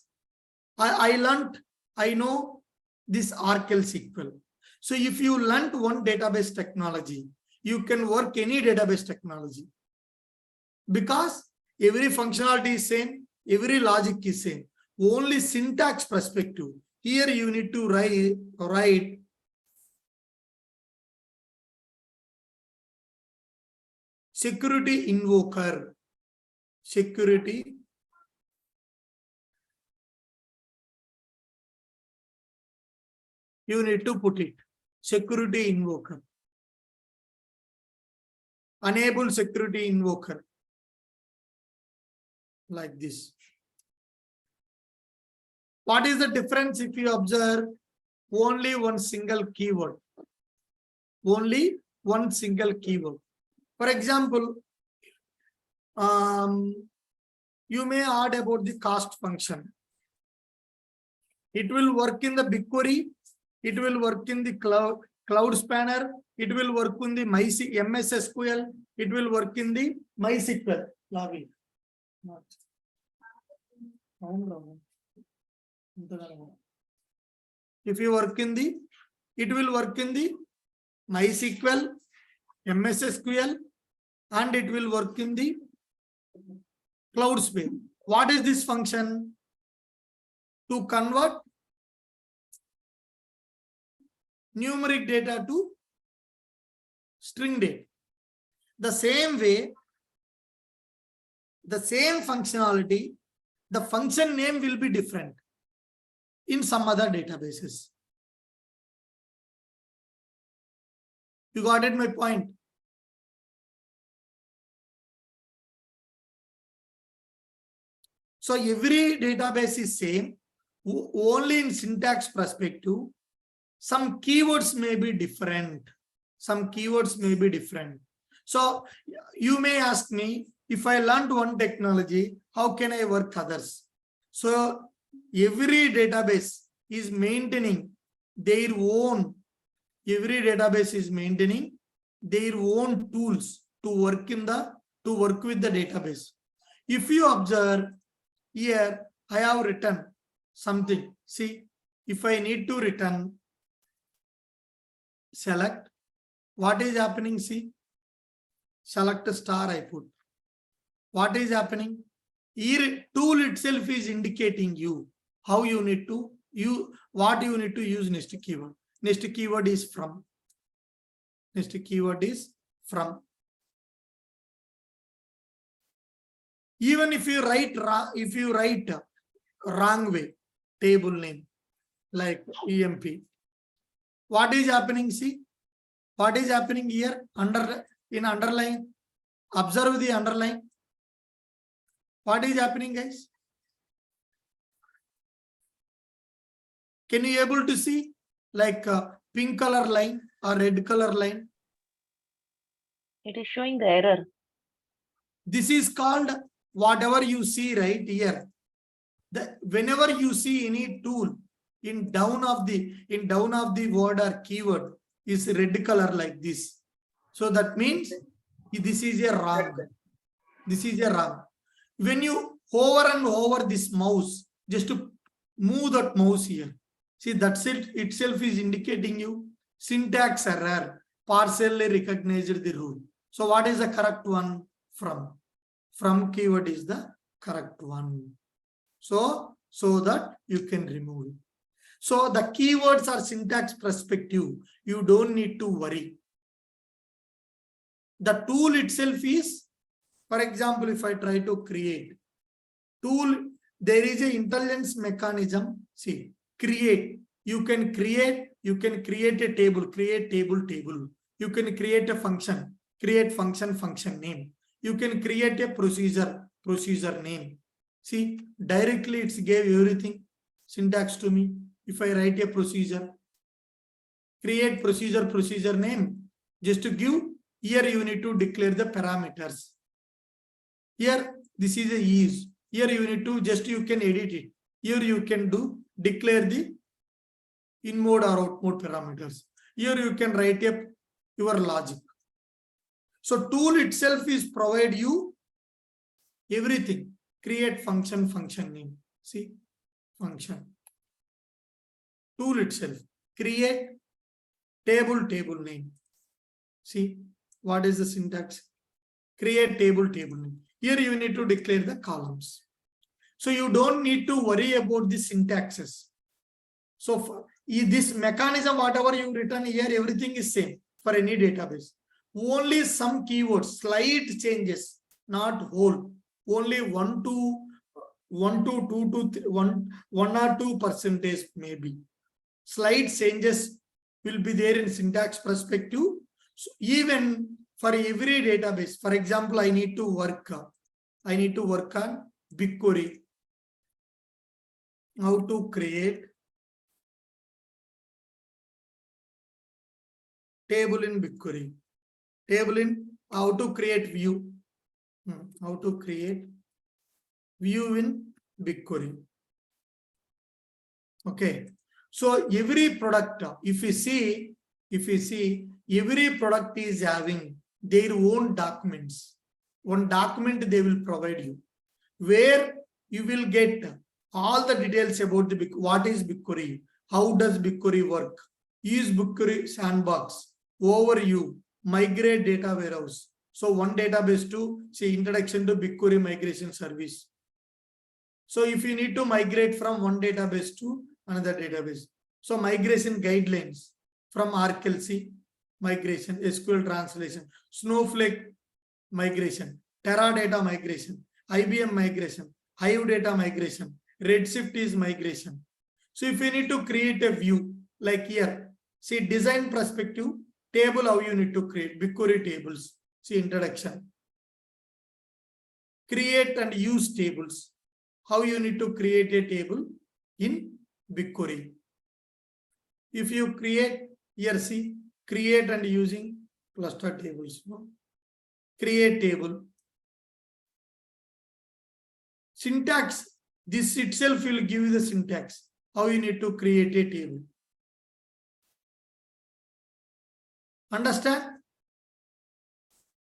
I learned, I know this Oracle SQL. So if you learned one database technology, you can work any database technology, because every functionality is same, every logic is same. Only syntax perspective. Here you need to write security invoker. You need to put it. Security invoker. Enable security invoker. Like this. What is the difference if you observe? Only one single keyword. For example, you may add about the cost function. It will work in the BigQuery. It will work in the Cloud Spanner. It will work in the MS SQL. It will work in the MySQL login. If you work in the, it will work in the MySQL, MS SQL, and it will work in the Cloud Spanner. What is this function? To convert numeric data to string data. The same way, the same functionality, the function name will be different in some other databases. You got it, my point? So every database is same, only in syntax perspective. Some keywords may be different. So you may ask me, if I learned one technology, how can I work others? So every database is maintaining their own, tools to work with the database. If you observe here, I have written something. See, if I need to return select, what is happening? See, select star I put. What is happening? Here tool itself is indicating you how you need to what you need to use next keyword. Next keyword is from. Even if you write wrong way, table name like EMP, what is happening? See, what is happening here? In underline, observe the underline. What is happening, guys? Can you able to see like a pink color line or red color line? It is showing the error. This is called whatever you see right here. Whenever you see any tool in down of the word or keyword is red color like this. So that means this is a wrong. This is a wrong. When you hover and hover this mouse, just to move that mouse here. See, that's it itself is indicating you syntax error, partially recognized the rule. So what is the correct one? From keyword is the correct one. So that you can remove it. So the keywords are syntax perspective. You don't need to worry. The tool itself is, for example, if I try to create tool, there is an intelligence mechanism. See, create. You can create a table, create table. You can create a function, create function name. You can create a procedure name. See, directly it's gave everything syntax to me. If I write a procedure, create procedure name, just to give, here you need to declare the parameters. Here, this is a is. Here you need to you can edit it. Here you can declare the in mode or out mode parameters. Here you can write your logic. So tool itself is provide you everything. Create function name. See, function. Tool itself. Create table name. See, what is the syntax? Create table name. Here you need to declare the columns. So you don't need to worry about the syntaxes. So for this mechanism, whatever you written here, everything is same for any database. Only some keywords, slight changes, not whole. Only 1 or 2% maybe. Slight changes will be there in syntax perspective. So even for every database, for example, I need to work on BigQuery. How to create table in BigQuery. How to create view. How to create view in BigQuery. Okay. So every product, if you see, every product is having their own documents. One document they will provide you, where you will get all the details about what is BigQuery, how does BigQuery work, use BigQuery sandbox, overview, migrate data warehouse. So one database to say introduction to BigQuery migration service. So if you need to migrate from one database to another database, so migration guidelines from RKLC migration, SQL translation, Snowflake migration, Teradata migration, IBM migration, Hive data migration, Redshift is migration. So if you need to create a view like here, see design perspective, table, how you need to create BigQuery tables. See introduction. Create and use tables. How you need to create a table in BigQuery. If you create here, see create and using cluster tables. No? Create table. Syntax. This itself will give you the syntax. How you need to create a table. Understand?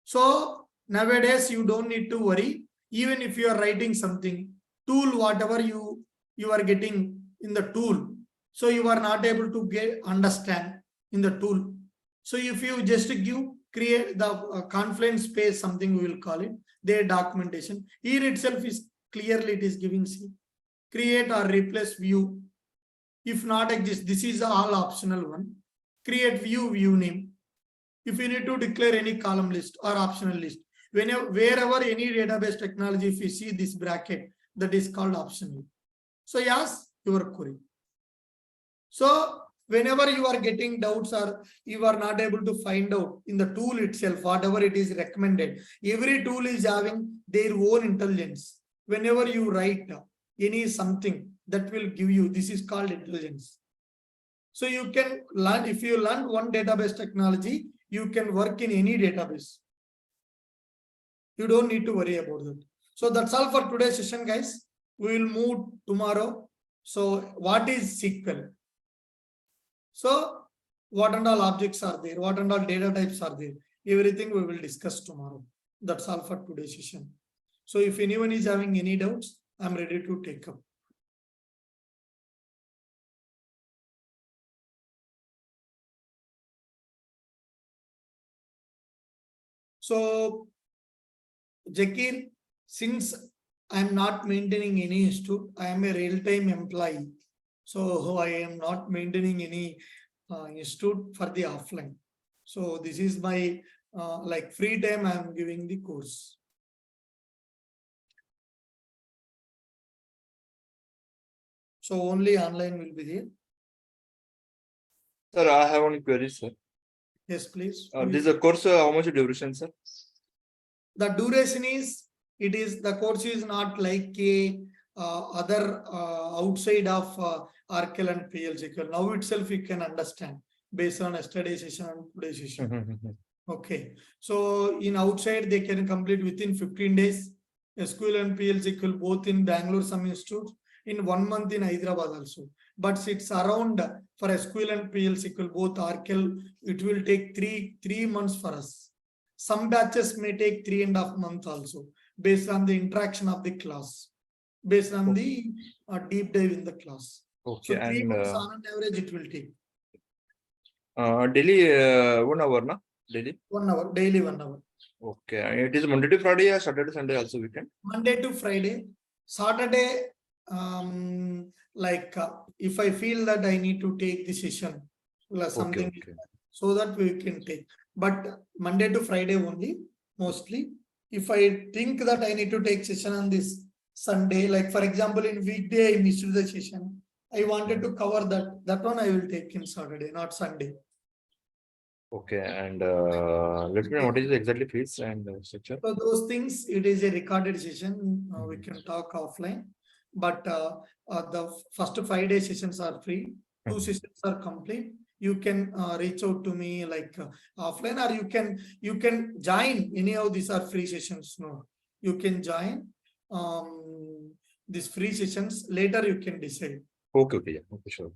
So nowadays you don't need to worry. Even if you are writing something, tool, whatever you are getting in the tool, so you are not able to understand in the tool. So if you just create the confluence space, something we will call it, their documentation. Here itself is clearly it is giving C. Create or replace view. If not exist, this is all optional one. Create view name. If you need to declare any column list or optional list, wherever any database technology, if you see this bracket, that is called optional. So yes, your query. So whenever you are getting doubts or you are not able to find out in the tool itself, whatever it is recommended, every tool is having their own intelligence. Whenever you write any something, that will give you, this is called intelligence. So you can learn, if you learn one database technology, you can work in any database. You don't need to worry about that. So that's all for today's session, guys. We will move tomorrow. So what is SQL? So what and all objects are there? What and all data types are there? Everything we will discuss tomorrow. That's all for today's session. So if anyone is having any doubts, I'm ready to take up. So Zakir, since I'm not maintaining any institute, I am a real-time employee. So I am not maintaining any institute for the offline. So this is my like free time I am giving the course. So only online will be there. Sir, I have one query, sir. Yes, please. This is a course, how much duration, sir? The duration is, the course is not like a other outside of RQL and PLSQL. Now itself you can understand based on yesterday's session and today's session. Okay. So in outside they can complete within 15 days. SQL and PLSQL both in Bangalore some institute, in 1 month in Hyderabad also. But it's around for SQL and PLSQL both RQL, it will take three months for us. Some batches may take 3.5 months also, based on the interaction of the class, based on the deep dive in the class. Okay, So 3 months on an average it will take. Daily 1 hour, na? Daily? 1 hour, daily 1 hour. Okay, it is Monday to Friday or Saturday, Sunday also weekend? Monday to Friday. Saturday, if I feel that I need to take the session, something Okay. so that we can take. But Monday to Friday only, mostly. If I think that I need to take session on this Sunday, like for example, in weekday I missed the session, I wanted to cover that one I will take in Saturday, not Sunday. Okay, and let me know what is the exactly fees and structure. So those things, it is a recorded session. We can talk offline, but the first 5 day sessions are free. 2 sessions are complete. You can reach out to me like offline, or you can join any of these are free sessions. No, you can join these free sessions. Later you can decide. Okay, yeah. Okay, sure.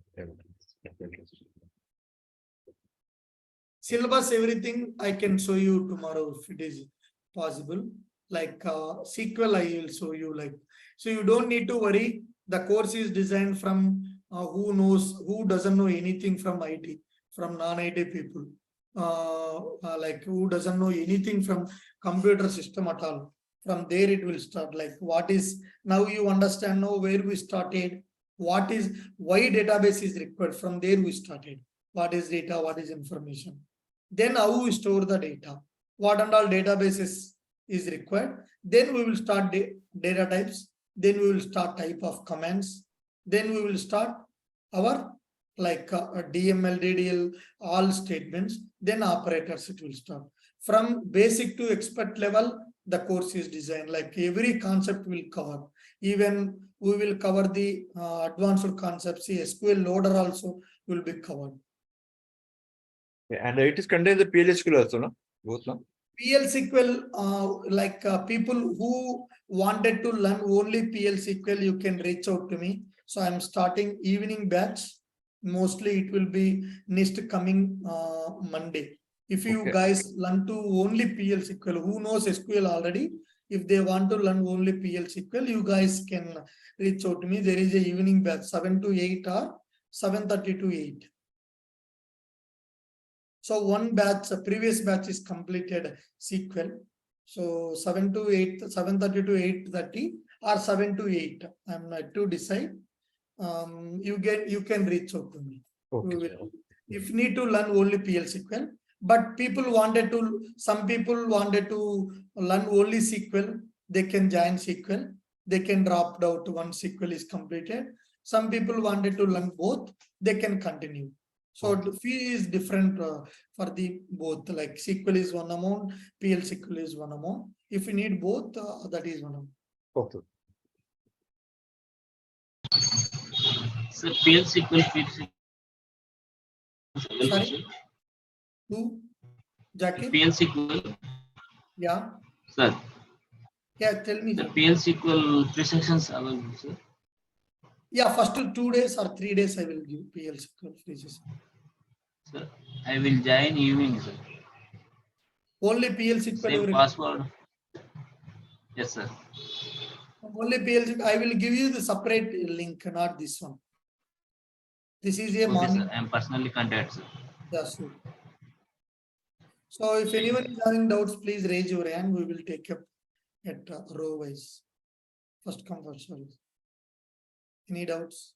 Syllabus, everything I can show you tomorrow if it is possible. Like SQL, I will show you. Like, so you don't need to worry. The course is designed from who doesn't know anything from IT, from non-IT people. Like who doesn't know anything from computer system at all. From there it will start. Like what is, now you understand now where we started, why database is required. From there we started. What is data, what is information. Then how we store the data, what and all databases is required. Then we will start data types. Then we will start type of commands. Then we will start our like DML, DDL, all statements. Then operators it will start. From basic to expert level, the course is designed. Like every concept will cover. Even we will cover the advanced concepts. SQL loader also will be covered. And it is contains the PLSQL also, no? Both, no? PLSQL, people who wanted to learn only PLSQL, you can reach out to me. So I'm starting evening batch. Mostly it will be next coming Monday. If you guys learn to only PLSQL, who knows SQL already, if they want to learn only PLSQL, you guys can reach out to me. There is a evening batch 7 to 8 or 7:30 to 8. So one batch, a previous batch is completed SQL. So 7 to 8, 7:30 to 8:30 or 7 to 8. I'm not to decide. You can reach out to me. Okay. If need to learn only PLSQL, but some people wanted to learn only SQL, they can join SQL. They can drop out once SQL is completed. Some people wanted to learn both, they can continue. So the fee is different for the both, like SQL is one amount, PLSQL is one amount. If you need both, that is one amount. Okay. So PLSQL feeds. Sorry? Who? Jackie? PLSQL. Yeah. Sir, Yeah, tell me. The Sir. PL/SQL free sessions available, sir. Yeah, first 2 days or 3 days I will give PL/SQL free session. Sir, I will join evening, sir. Only PL/SQL. Same password. Yes, sir. Only PL/SQL. I will give you the separate link, not this one. This is a Okay, morning. sir. I am personally contacted, sir. Yes, sir. So if anyone is having doubts, please raise your hand. We will take up at row wise. First come, first serve. Any doubts?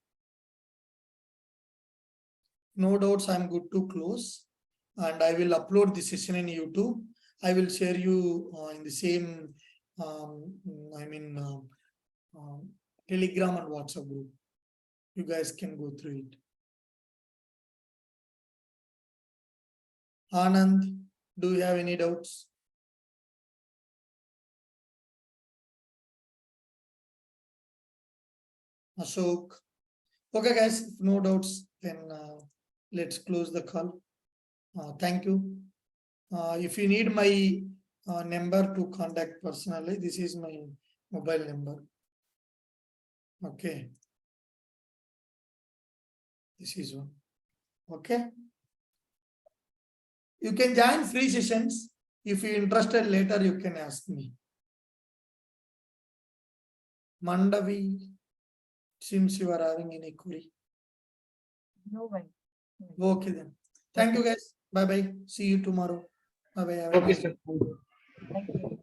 No doubts. I'm good to close, and I will upload the session in YouTube. I will share you in the same, Telegram and WhatsApp group. You guys can go through it. Anand, do you have any doubts? Ashok. Okay, guys, if no doubts, then let's close the call. Thank you. If you need my number to contact personally, this is my mobile number. Okay. This is one. Okay. You can join free sessions. If you're interested later, you can ask me. Mandavi, seems you are having any query. No way. Okay then. Thank you guys. Bye bye. See you tomorrow. Bye bye. Okay, sir. Thank you.